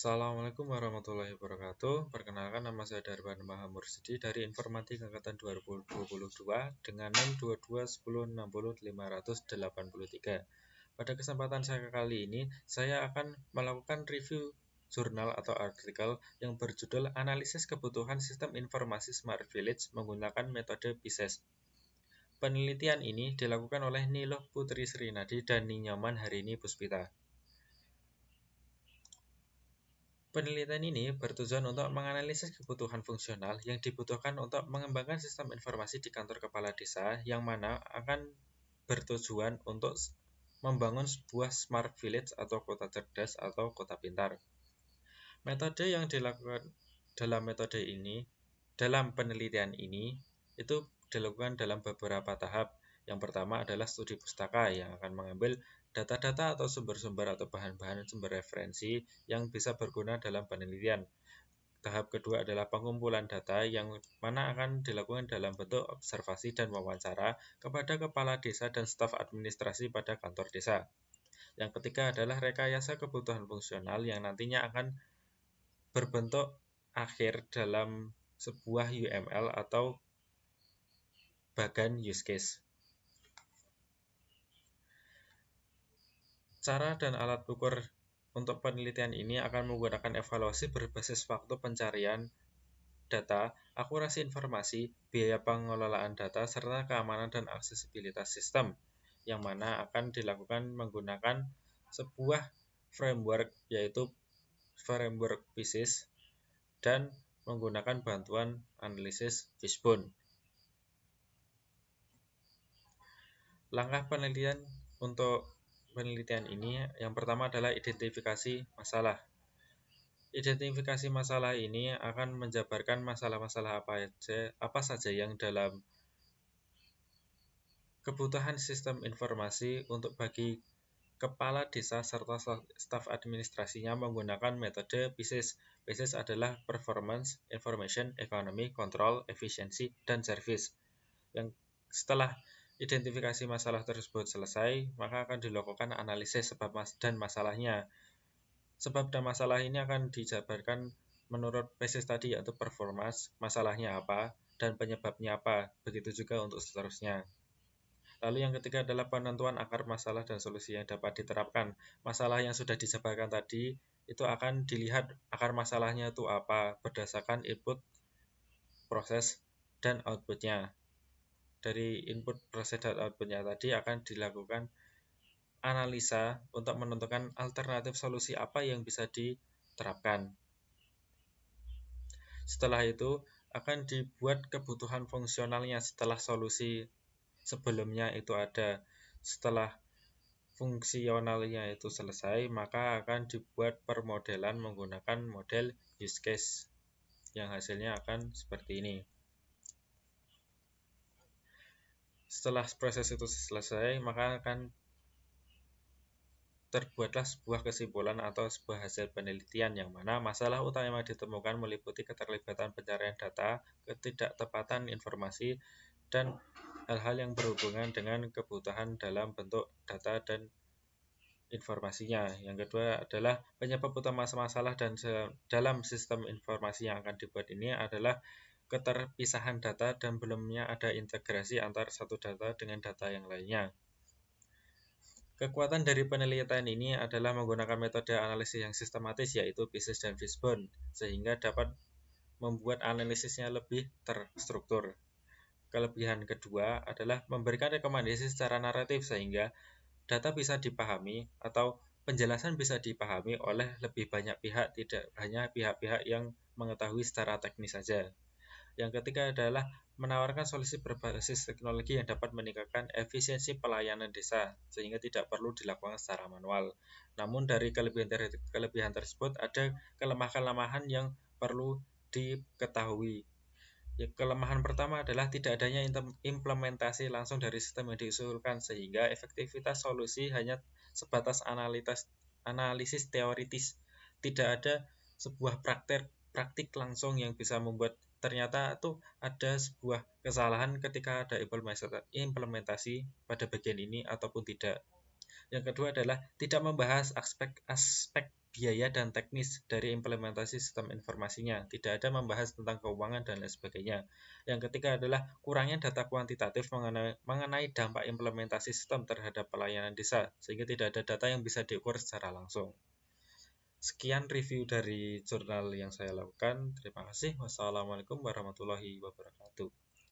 Assalamualaikum warahmatullahi wabarakatuh. Perkenalkan, nama saya Darban Mahamursidi dari Informatika Angkatan 2022 dengan NIM 2210600583. Pada kesempatan saya kali ini, saya akan melakukan review jurnal atau artikel yang berjudul Analisis Kebutuhan Sistem Informasi Smart Village menggunakan metode PISES. Penelitian ini dilakukan oleh Niloh Putri Srinadi dan Ninyaman Harini Puspita. Penelitian ini bertujuan untuk menganalisis kebutuhan fungsional yang dibutuhkan untuk mengembangkan sistem informasi di kantor kepala desa yang mana akan bertujuan untuk membangun sebuah smart village atau kota cerdas atau kota pintar. Metode yang dilakukan dalam penelitian ini itu dilakukan dalam beberapa tahap. Yang pertama adalah studi pustaka yang akan mengambil data-data atau sumber-sumber atau bahan-bahan sumber referensi yang bisa berguna dalam penelitian. Tahap kedua adalah pengumpulan data yang mana akan dilakukan dalam bentuk observasi dan wawancara kepada kepala desa dan staf administrasi pada kantor desa. Yang ketiga adalah rekayasa kebutuhan fungsional yang nantinya akan berbentuk akhir dalam sebuah UML atau bagan use case. Cara dan alat ukur untuk penelitian ini akan menggunakan evaluasi berbasis waktu pencarian data, akurasi informasi, biaya pengelolaan data, serta keamanan dan aksesibilitas sistem, yang mana akan dilakukan menggunakan sebuah framework, yaitu framework PISES, dan menggunakan bantuan analisis Fishbone. Langkah penelitian untuk penelitian ini yang pertama adalah identifikasi masalah. Identifikasi masalah ini akan menjabarkan masalah-masalah apa saja yang dalam kebutuhan sistem informasi untuk bagi kepala desa serta staf administrasinya menggunakan metode PISES. PISES adalah Performance, Information, Economy, Control, Efficiency, dan Service. Yang setelah identifikasi masalah tersebut selesai, maka akan dilakukan analisis sebab dan masalahnya. Sebab dan masalah ini akan dijabarkan menurut PISES tadi, yaitu performance, masalahnya apa, dan penyebabnya apa. Begitu juga untuk seterusnya. Lalu yang ketiga adalah penentuan akar masalah dan solusi yang dapat diterapkan. Masalah yang sudah dijabarkan tadi itu akan dilihat akar masalahnya itu apa berdasarkan input, proses, dan outputnya. Dari input, proses, dan outputnya tadi akan dilakukan analisa untuk menentukan alternatif solusi apa yang bisa diterapkan. Setelah itu akan dibuat kebutuhan fungsionalnya setelah solusi sebelumnya itu ada. Setelah fungsionalnya itu selesai, maka akan dibuat permodelan menggunakan model use case yang hasilnya akan seperti ini. Setelah proses itu selesai, maka akan terbuatlah sebuah kesimpulan atau sebuah hasil penelitian yang mana masalah utama yang ditemukan meliputi keterlibatan pencarian data, ketidaktepatan informasi, dan hal-hal yang berhubungan dengan kebutuhan dalam bentuk data dan informasinya. Yang kedua adalah penyebab utama masalah dan dalam sistem informasi yang akan dibuat ini adalah keterpisahan data dan belumnya ada integrasi antar satu data dengan data yang lainnya. Kekuatan dari penelitian ini adalah menggunakan metode analisis yang sistematis, yaitu PISES dan Fishbone, sehingga dapat membuat analisisnya lebih terstruktur. Kelebihan kedua adalah memberikan rekomendasi secara naratif, sehingga data bisa dipahami atau penjelasan bisa dipahami oleh lebih banyak pihak, tidak hanya pihak-pihak yang mengetahui secara teknis saja. Yang ketiga adalah menawarkan solusi berbasis teknologi yang dapat meningkatkan efisiensi pelayanan desa sehingga tidak perlu dilakukan secara manual. Namun dari kelebihan tersebut ada kelemahan-kelemahan yang perlu diketahui. Kelemahan pertama adalah tidak adanya implementasi langsung dari sistem yang diusulkan sehingga efektivitas solusi hanya sebatas analisis teoritis. Tidak ada sebuah praktik langsung yang bisa membuat ternyata tuh ada sebuah kesalahan ketika ada implementasi pada bagian ini ataupun tidak. Yang kedua adalah tidak membahas aspek biaya dan teknis dari implementasi sistem informasinya. Tidak ada membahas tentang keuangan dan lain sebagainya. Yang ketiga adalah kurangnya data kuantitatif mengenai dampak implementasi sistem terhadap pelayanan desa, sehingga tidak ada data yang bisa diukur secara langsung. Sekian review dari jurnal yang saya lakukan. Terima kasih. Wassalamualaikum warahmatullahi wabarakatuh.